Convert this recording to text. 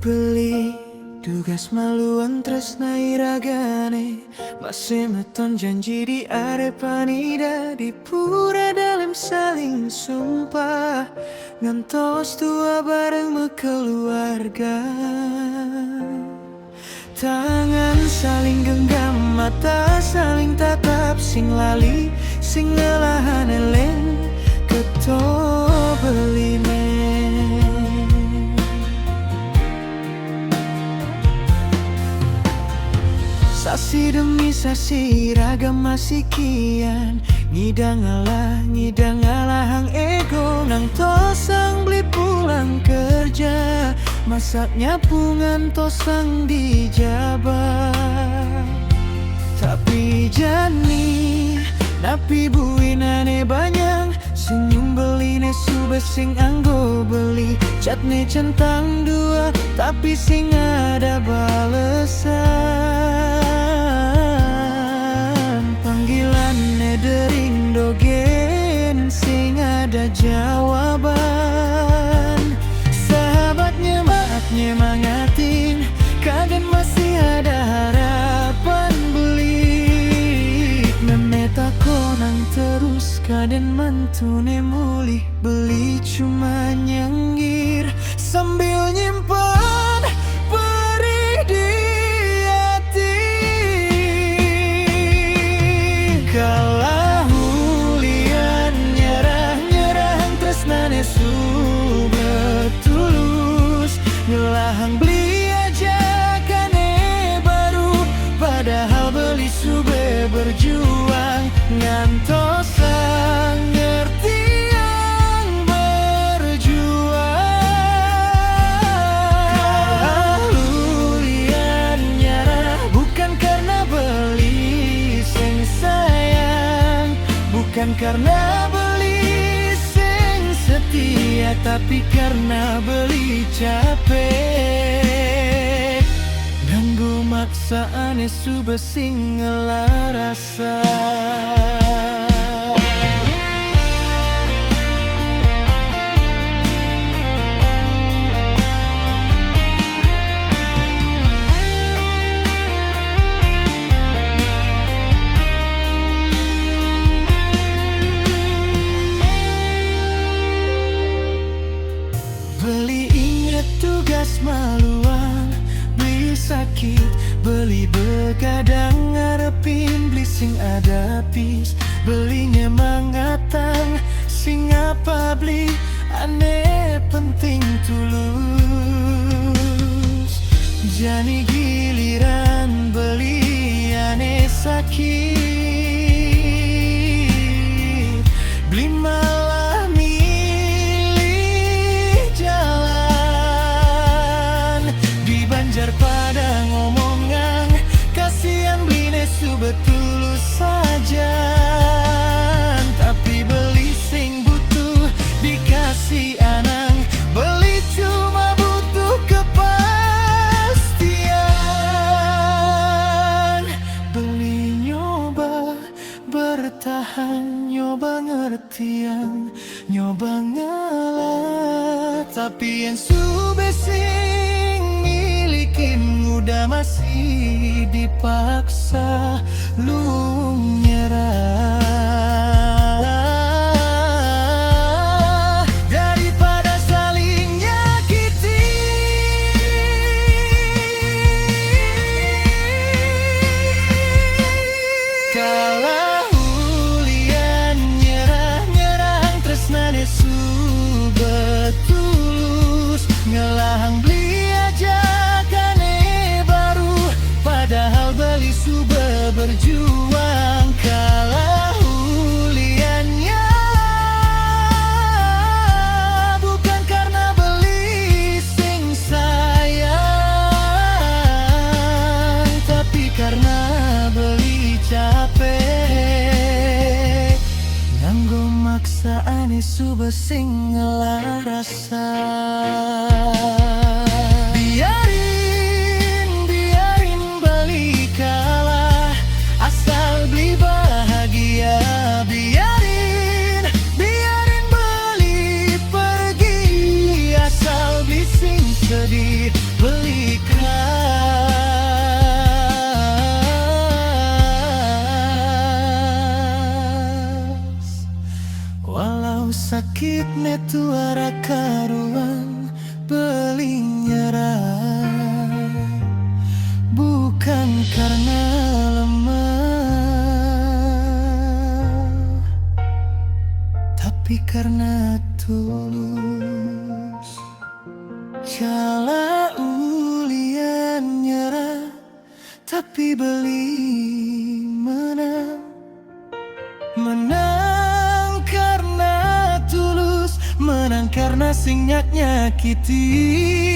beli tugas maluan tresna iragane masih meton janji di arepanida di pura dalam saling sumpah ngantos tua bareng keluarga. Tangan saling genggam, mata saling tatap, sing lali, sing ngelahan eleng, keto beline. Sasi demi sasi ragam masih kian ngidang ngalah hang ego nang tosang beli pulang kerja masaknya pungan tosang dijabat. Tapi jani napi buinane banyak senyum beline sube sing anggo beli catne centang dua tapi sing ada balesan. Panggilannya dering dogen sing ada jawaban. Sahabatnya maafnya mangatin kadang masih ada harapan beli memeta konang terus kadang mantune mulih beli cuma nyanggir sambil nyimpan perih di hati. Kalah hulian nyerah tresnane su betulus ngelahang beli aja kane baru padahal beli sube berjuang ngantos sang ngerti yang berjuang. Hulian nyarah bukan karena beli sing sayang, bukan karena beli sing setia, tapi karena beli capek ganggu maksaane sube sing ngelarasa. Beli inget tugas maluan, beli sakit, beli begadang ngarepin, beli sing ada pis, belinya mangatang, sing apa beli, aneh penting tulus. Jani giliran beli aneh sakit, beli malah milih jalan di Banjar Padang ngomongan kasihan beli nesu betulus saja, tapi beli sing butuh dikasih anang beli cuma butuh kepastian. Beli nyoba bertahan, nyoba ngertian, nyoba ngalah, tapi yang sube sing milikin udah masih dipaksa lu nyerah. Daripada saling nyakiti, kalah hulian nyerah tresnane su betulus ngelahang beli aja kane baru padahal beli sube berjuang. Kalah huliannya bukan karena beli sing sayang, tapi karena beli capek nganggo maksaane sube sing ngelarasa. Biarin beli kalah asal beli bahagia. Biarin beli pergi asal beli sing sedih. Cala ulian nyerah, tapi beli menang. Menang karena tulus, menang karena sing nyakiti.